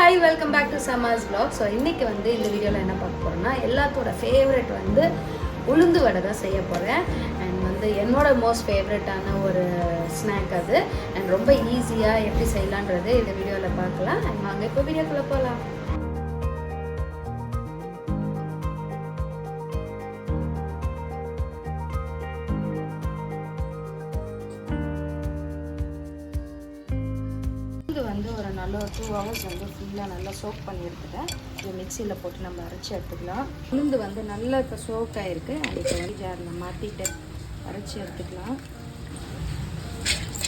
Hi, welcome back to Sama's vlog. So இன்னைக்கு வந்து இந்த வீடியோல என்ன பார்க்க போறோம்னா எல்லாத்தோட ஃபேவரட் வந்து உளுந்து வடை தான் செய்ய போறேன். அண்ட் வந்து என்னோட மோஸ்ட் ஃபேவரட்டான ஒரு ஸ்நாக் அது. அண்ட் ரொம்ப ஈஸியா எப்படி செய்யலாம்ன்றது இந்த வீடியோல பார்க்கலாம். அண்ட் வாங்க இப்போ வீடியோக்குள்ள போலாம். வந்து ஒரு நல்ல 2 hours வந்து ஃபுல்லாக நல்லா சோக் பண்ணி எடுத்துட்டேன். இது மிக்சியில் போட்டு நம்ம அரைச்சி எடுத்துக்கலாம். உளுந்து வந்து நல்லா இப்போ சோக் ஆகிருக்கு. அது இப்போ வந்து ஜாரில் மாற்றிட்டு அரைச்சி எடுத்துக்கலாம்.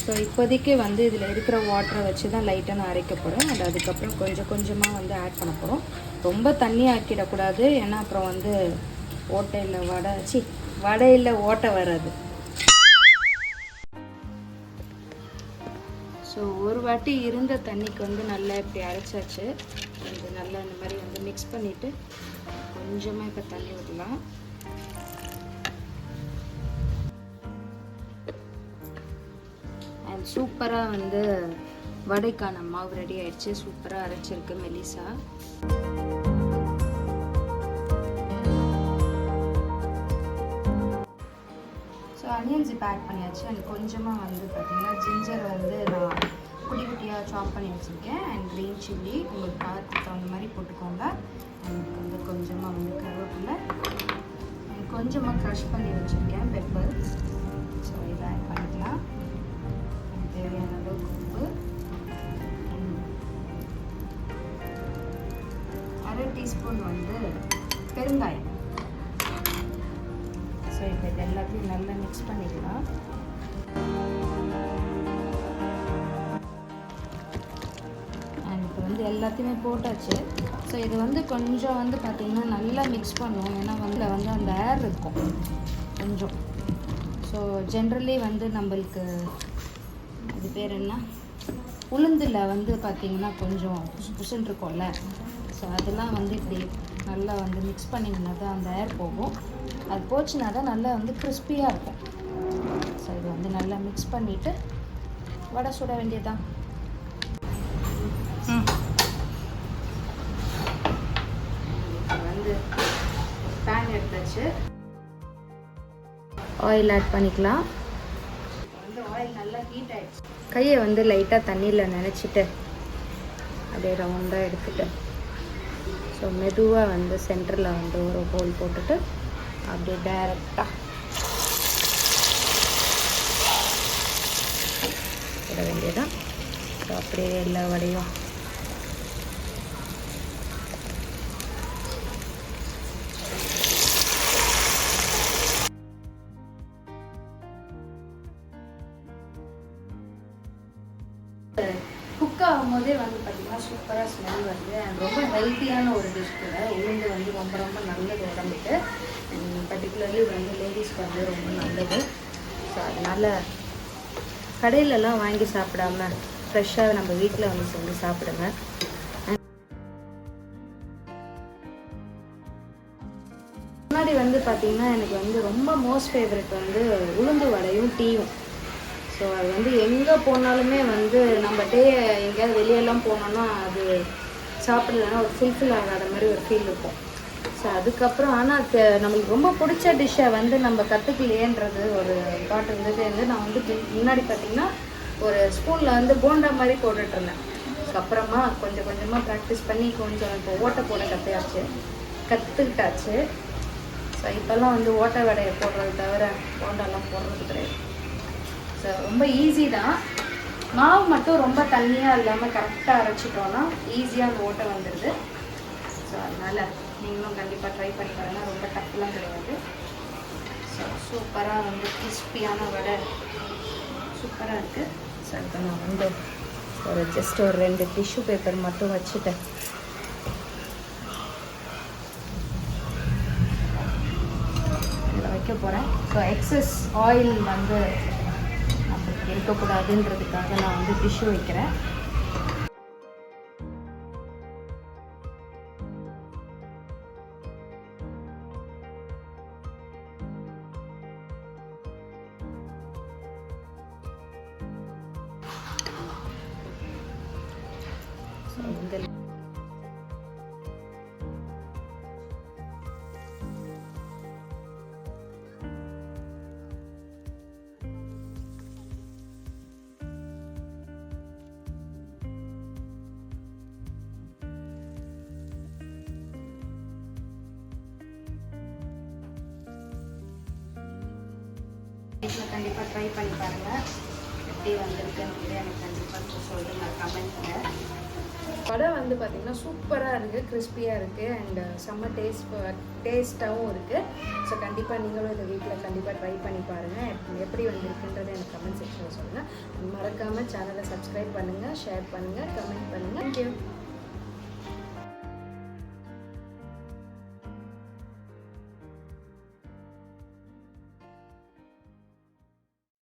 ஸோ இப்போதைக்கு வந்து இதில் இருக்கிற வாட்டரை வச்சு தான் லைட்டாக நான் அரைக்க போகிறேன். அது அதுக்கப்புறம் கொஞ்சம் கொஞ்சமாக வந்து ஆட் பண்ண போகிறோம். ரொம்ப தண்ணி ஆக்கிடக்கூடாது, ஏன்னா அப்புறம் வந்து வடையில் ஓட்டை வராது. ஸோ ஒரு வாட்டி இருந்த தண்ணிக்கு வந்து நல்லா இப்படி அரைச்சாச்சு. இது நல்லா இந்த மாதிரி வந்து மிக்ஸ் பண்ணிவிட்டு கொஞ்சமாக இப்போ தண்ணி விடலாம். அண்ட் சூப்பராக வந்து வடைக்கான மாவு ரெடி ஆயிடுச்சு. சூப்பராக அரைச்சிருக்கு மெலிசா. ஆனியன்ஸ் இப்போ ஆட் பண்ணியாச்சு. அண்ட் கொஞ்சமாக வந்து பார்த்திங்கன்னா ஜிஞ்சர் வந்து நான் குட்டி குட்டியாக சாப் பண்ணி வச்சுருக்கேன். அண்ட் க்ரீன் சில்லி உங்களுக்கு காரத்துக்கு தகுந்த மாதிரி போட்டுக்கோங்க. அண்ட் வந்து கொஞ்சமாக வந்து கருவேப்பிலை அண்ட் கொஞ்சமாக க்ரஷ் பண்ணி வச்சுருக்கேன் பெப்பர். ஸோ இதை ஆட் பண்ணிக்கலாம். தேவையான அளவுக்கு உப்பு, 1/2 டீஸ்பூன் வந்து பெருங்காயம். ஸோ இப்போ இது எல்லாத்தையும் நல்லா மிக்ஸ் பண்ணிக்கலாம். அண்ட் இப்போ வந்து எல்லாத்தையுமே போட்டாச்சு. ஸோ இது வந்து கொஞ்சம் வந்து பார்த்திங்கன்னா நல்லா மிக்ஸ் பண்ணுவோம், ஏன்னா வந்து அந்த ஏர் இருக்கும் கொஞ்சம். ஸோ ஜென்ரலி வந்து நம்மளுக்கு அது பேர் என்ன, உளுந்தில் வந்து பார்த்திங்கன்னா கொஞ்சம் புசுன்னு இருக்கும்ல. ஸோ அதெல்லாம் வந்து இப்படி நல்லா வந்து மிக்ஸ் பண்ணிங்கன்னா தான் அந்த ஏர் போகும். அது போச்சுன்னா தான் நல்லா வந்து கிறிஸ்பியாக இருக்கும். ஸோ இது வந்து நல்லா மிக்ஸ் பண்ணிவிட்டு வடை சுட வேண்டியதுதான். இப்போ வந்து பேன் எடுத்தாச்சு. ஆயில் ஆட் பண்ணிக்கலாம். வந்து ஆயில் நல்லா ஹீட் ஆகிடுச்சு. கையை வந்து லைட்டாக தண்ணியில் நனைச்சிட்டு அப்படியே ரவுண்டாக எடுத்துட்டு ஸோ மெதுவாக வந்து சென்டரில் வந்து ஒரு ஹோல் போட்டுட்டு அப்படியே டைரெக்டாக விட வேண்டியதான். ஸோ அப்படியே எல்லா வடையும் குக் ஆகும்போதே வந்து பார்த்திங்கன்னா சூப்பராக ஸ்மெல் வருது. அண்ட் ரொம்ப ஹெல்த்தியான ஒரு டிஷ் கூட. உளுந்து வந்து ரொம்ப ரொம்ப நல்லது உடம்புக்கு. பர்டிகுலர்லி வந்து லேடிஸ்க்கு வந்து ரொம்ப நல்லது. ஸோ அதனால் கடையிலலாம் வாங்கி சாப்பிடாம ஃப்ரெஷ்ஷாக நம்ம வீட்டில் வந்து செஞ்சு சாப்பிடுங்க. முன்னாடி வந்து பார்த்திங்கன்னா எனக்கு வந்து ரொம்ப மோஸ்ட் ஃபேவரட் வந்து உளுந்து வடையும் டீயும். ஸோ அது வந்து எங்கே போனாலுமே வந்து நம்ம டே எங்கேயாவது வெளியெல்லாம் போனோன்னா அது சாப்பிடலன்னா ஒரு ஃபுல்ஃபில் ஆகாத மாதிரி ஒரு ஃபீல் இருக்கும். ஸோ அதுக்கப்புறம் ஆனால் நம்மளுக்கு ரொம்ப பிடிச்ச டிஷ்ஷை வந்து நம்ம கற்றுக்கலையேன்றது ஒரு தாட் இருந்தது. நான் வந்து முன்னாடி பார்த்திங்கன்னா ஒரு ஸ்பூனில் வந்து போண்டா மாதிரி போட்டுட்ருந்தேன். ஸோ அப்புறமா கொஞ்சம் கொஞ்சமாக ப்ராக்டிஸ் பண்ணி கொஞ்சம் இப்போ ஓட்டை போட கற்றுக்கிட்டாச்சு. ஸோ இப்போல்லாம் வந்து ஓட்டை வடையை போடுறது தவிர போண்டாலாம் போடுறது கிடையாது. ஸோ ரொம்ப ஈஸி தான். மாவு மட்டும் ரொம்ப தண்ணியாக இல்லாமல் கரெக்டாக அரைச்சிட்டோன்னா ஈஸியாக அந்த ஓட்டை வந்துடுது. ஸோ அதனால் நீங்களும் கண்டிப்பாக ட்ரை பண்ணி பாருங்கள். ரொம்ப டஃப்லாம் கிடையாது. ஸோ சூப்பராக வந்து கிறிஸ்பியான வடை சூப்பராக இருக்குது. ஸோ இப்போ நான் வந்து ஜஸ்ட் ஒரு 2 டிஷ்யூ பேப்பர் மட்டும் வச்சுட்டேன். இதில் வைக்க போகிறேன். ஸோ எக்ஸஸ் ஆயில் வந்து நம்மளுக்கு இருக்கக்கூடாதுன்றதுக்காக நான் வந்து டிஷ்யூ வைக்கிறேன். இந்த வீட்டில் கண்டிப்பாக ட்ரை பண்ணி பாருங்கள். எப்படி வந்திருக்குன்னு எனக்கு கண்டிப்பாக சொல்லுங்கள் கமெண்ட்டில். வடை வந்து பார்த்திங்கன்னா சூப்பராக இருக்குது, கிறிஸ்பியாக இருக்குது அண்ட் செம்ம டேஸ்ட்டாகவும் இருக்குது. ஸோ கண்டிப்பாக நீங்களும் இதை வீட்டில் கண்டிப்பாக ட்ரை பண்ணி பாருங்கள். எப்படி வந்திருக்குன்றதை எனக்கு கமெண்ட் செக்ஷனில் சொல்லுங்கள். மறக்காமல் சேனலை சப்ஸ்கிரைப் பண்ணுங்கள், ஷேர் பண்ணுங்கள், கமெண்ட் பண்ணுங்கள். தேங்க்யூ.